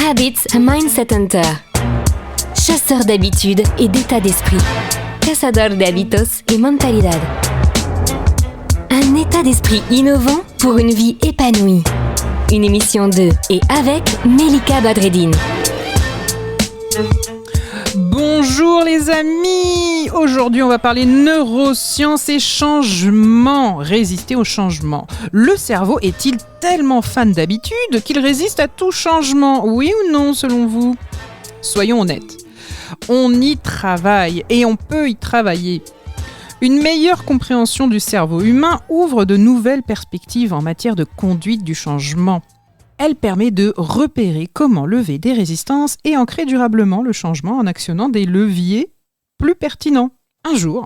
Habits Mindset Hunter. Chasseur d'habitudes et d'état d'esprit. Cazador de hábitos y mentalidad. Un état d'esprit innovant pour une vie épanouie. Une émission de et avec Melika Badreddine. Bonjour les amis! Aujourd'hui on va parler neurosciences et changement. Résister au changement. Le cerveau est-il tellement fan d'habitude qu'il résiste à tout changement? Oui ou non selon vous? Soyons honnêtes. On y travaille et on peut y travailler. Une meilleure compréhension du cerveau humain ouvre de nouvelles perspectives en matière de conduite du changement. Elle permet de repérer comment lever des résistances et ancrer durablement le changement en actionnant des leviers plus pertinents. Un jour,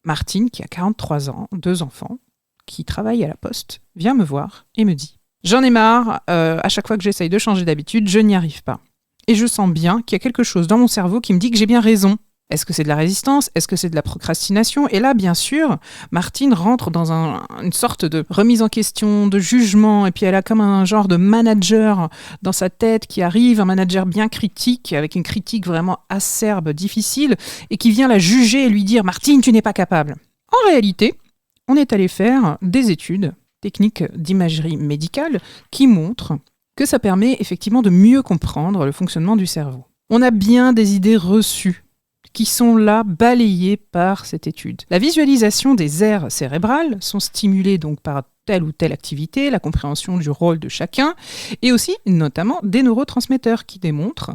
Martine, qui a 43 ans, 2 enfants, qui travaille à la poste, vient me voir et me dit « J'en ai marre, à chaque fois que j'essaye de changer d'habitude, je n'y arrive pas. Et je sens bien qu'il y a quelque chose dans mon cerveau qui me dit que j'ai bien raison. Est-ce que c'est de la résistance? Est-ce que c'est de la procrastination ?» Et là, bien sûr, Martine rentre dans une sorte de remise en question, de jugement, et puis elle a comme un genre de manager dans sa tête qui arrive, un manager bien critique, avec une critique vraiment acerbe, difficile, et qui vient la juger et lui dire « Martine, tu n'es pas capable !» En réalité, on est allé faire des études techniques d'imagerie médicale qui montrent que ça permet effectivement de mieux comprendre le fonctionnement du cerveau. On a bien des idées reçues qui sont là balayées par cette étude. La visualisation des aires cérébrales sont stimulées donc par telle ou telle activité, la compréhension du rôle de chacun, et aussi notamment des neurotransmetteurs qui démontrent,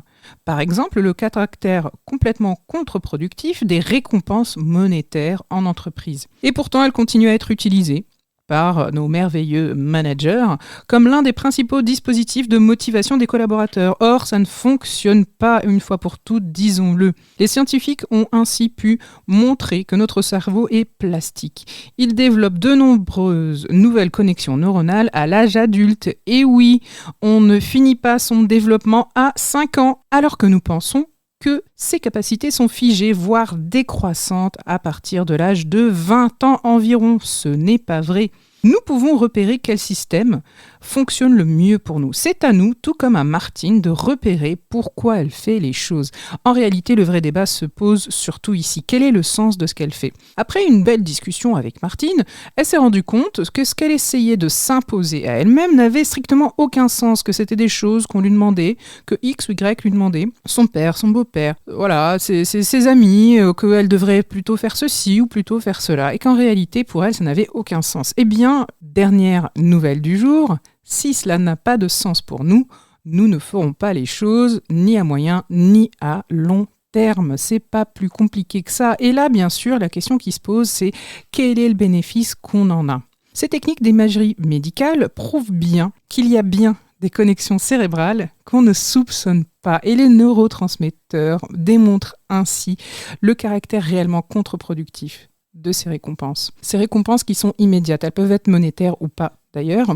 par exemple, le caractère complètement contre-productif des récompenses monétaires en entreprise. Et pourtant, elles continuent à être utilisées par nos merveilleux managers comme l'un des principaux dispositifs de motivation des collaborateurs. Or, ça ne fonctionne pas une fois pour toutes, disons-le. Les scientifiques ont ainsi pu montrer que notre cerveau est plastique. Il développe de nombreuses nouvelles connexions neuronales à l'âge adulte. Et oui, on ne finit pas son développement à 5 ans, alors que nous pensons que ces capacités sont figées, voire décroissantes à partir de l'âge de 20 ans environ. Ce n'est pas vrai. Nous pouvons repérer quel système fonctionne le mieux pour nous. C'est à nous, tout comme à Martine, de repérer pourquoi elle fait les choses. En réalité, le vrai débat se pose surtout ici. Quel est le sens de ce qu'elle fait? Après une belle discussion avec Martine, elle s'est rendue compte que ce qu'elle essayait de s'imposer à elle-même n'avait strictement aucun sens, que c'était des choses qu'on lui demandait, que X ou Y lui demandait, son père, son beau-père, voilà, ses amis, qu'elle devrait plutôt faire ceci ou plutôt faire cela, et qu'en réalité, pour elle, ça n'avait aucun sens. Eh bien, dernière nouvelle du jour, si cela n'a pas de sens pour nous, nous ne ferons pas les choses ni à moyen ni à long terme. C'est pas plus compliqué que ça. Et là, bien sûr, la question qui se pose, c'est quel est le bénéfice qu'on en a? Ces techniques d'imagerie médicale prouvent bien qu'il y a bien des connexions cérébrales qu'on ne soupçonne pas. Et les neurotransmetteurs démontrent ainsi le caractère réellement contre-productif de ces récompenses. Ces récompenses qui sont immédiates, elles peuvent être monétaires ou pas d'ailleurs,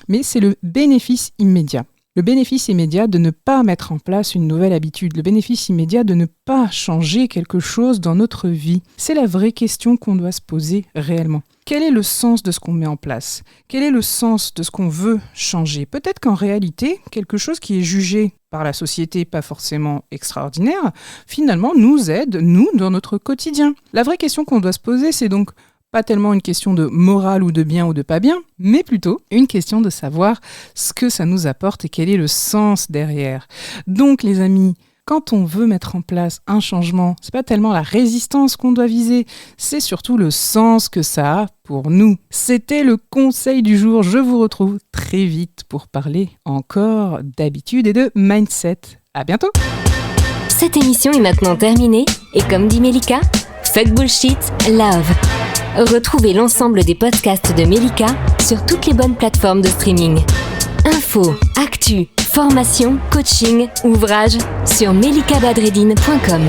mais c'est le bénéfice immédiat. Le bénéfice immédiat de ne pas mettre en place une nouvelle habitude, le bénéfice immédiat de ne pas changer quelque chose dans notre vie. C'est la vraie question qu'on doit se poser réellement. Quel est le sens de ce qu'on met en place? Quel est le sens de ce qu'on veut changer? Peut-être qu'en réalité, quelque chose qui est jugé par la société pas forcément extraordinaire, finalement nous aide, nous, dans notre quotidien. La vraie question qu'on doit se poser, c'est donc pas tellement une question de morale ou de bien ou de pas bien, mais plutôt une question de savoir ce que ça nous apporte et quel est le sens derrière. Donc les amis, quand on veut mettre en place un changement, c'est pas tellement la résistance qu'on doit viser, c'est surtout le sens que ça a pour nous. C'était le conseil du jour. Je vous retrouve très vite pour parler encore d'habitude et de mindset. À bientôt. Cette émission est maintenant terminée et comme dit Melika, fuck bullshit, love. Retrouvez l'ensemble des podcasts de Melika sur toutes les bonnes plateformes de streaming. Infos, actu, formation, coaching, ouvrages sur melikabadreddine.com.